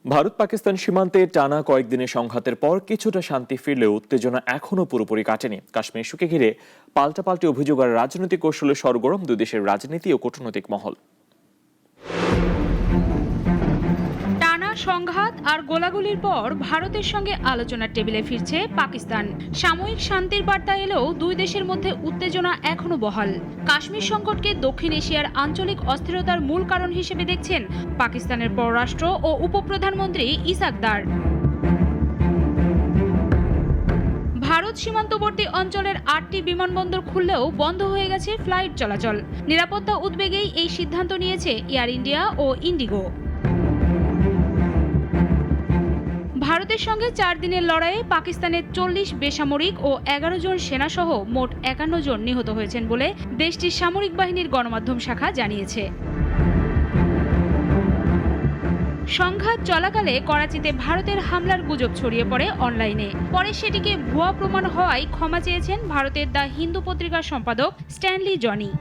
ভারত পাকিস্তান সীমান্তে টানা কয়েকদিনের সংঘাতের পর কিছুটা শান্তি ফিরলেও উত্তেজনা এখনও পুরোপুরি কাটেনি। কাশ্মীর ইস্যুকে ঘিরে পাল্টাপাল্টি অভিযোগ আর রাজনৈতিক কৌশলে সরগরম দুই দেশের রাজনীতি ও কূটনৈতিক মহল। টানা সংঘাত আর গোলাগুলির পর ভারতের সঙ্গে আলোচনার টেবিলে ফিরছে পাকিস্তান। সাময়িক শান্তির বার্তা এলেও দুই দেশের মধ্যে উত্তেজনা এখনো বহাল। কাশ্মীর সংকটকে দক্ষিণ এশিয়ার আঞ্চলিক অস্থিরতার মূল কারণ হিসেবে দেখছেন পাকিস্তানের পররাষ্ট্র ও উপপ্রধানমন্ত্রী ইসাক দার। ভারত সীমান্তবর্তী অঞ্চলের 8টি বিমানবন্দর খুললেও বন্ধ হয়ে গেছে ফ্লাইট চলাচল। নিরাপত্তা উদ্বেগেই এই সিদ্ধান্ত নিয়েছে এয়ার ইন্ডিয়া ও ইন্ডিগো। ভারতের সঙ্গে 4 দিনের লড়াইয়ে পাকিস্তানের 40 বেসামরিক ও 11 জন সেনাসহ মোট 51 জন নিহত হয়েছেন বলে দেশটির সামরিক বাহিনীর গণমাধ্যম শাখা জানিয়েছে। সংঘাত চলাকালে করাচিতে ভারতের হামলার গুজব ছড়িয়ে পড়ে অনলাইনে। পরে সেটিকে ভুয়া প্রমাণ হওয়ায় ক্ষমা চেয়েছেন ভারতের দ্য হিন্দু পত্রিকার সম্পাদক স্ট্যানলি জনি।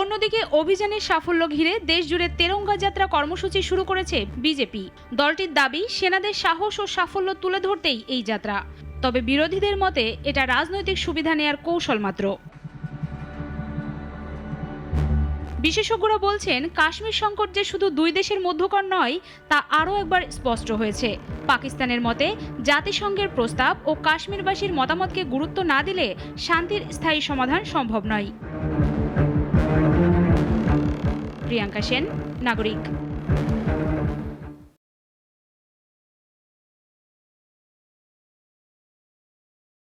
অন্যদিকে অভিযানের সাফল্য ঘিরে দেশজুড়ে তেরঙ্গা যাত্রা কর্মসূচি শুরু করেছে বিজেপি। দলটির দাবি, সেনাদের সাহস ও সাফল্য তুলে ধরতেই এই যাত্রা। তবে বিরোধীদের মতে এটা রাজনৈতিক সুবিধা নেয়ার কৌশল মাত্র। বিশেষজ্ঞরা বলছেন, কাশ্মীর সংকট যে শুধু দুই দেশের মধ্যকার নয় তা আরও একবার স্পষ্ট হয়েছে। পাকিস্তানের মতে জাতিসংঘের প্রস্তাব ও কাশ্মীরবাসীর মতামতকে গুরুত্ব না দিলে শান্তির স্থায়ী সমাধান সম্ভব নয়। প্রিয়াঙ্কা সেন, নাগরিক।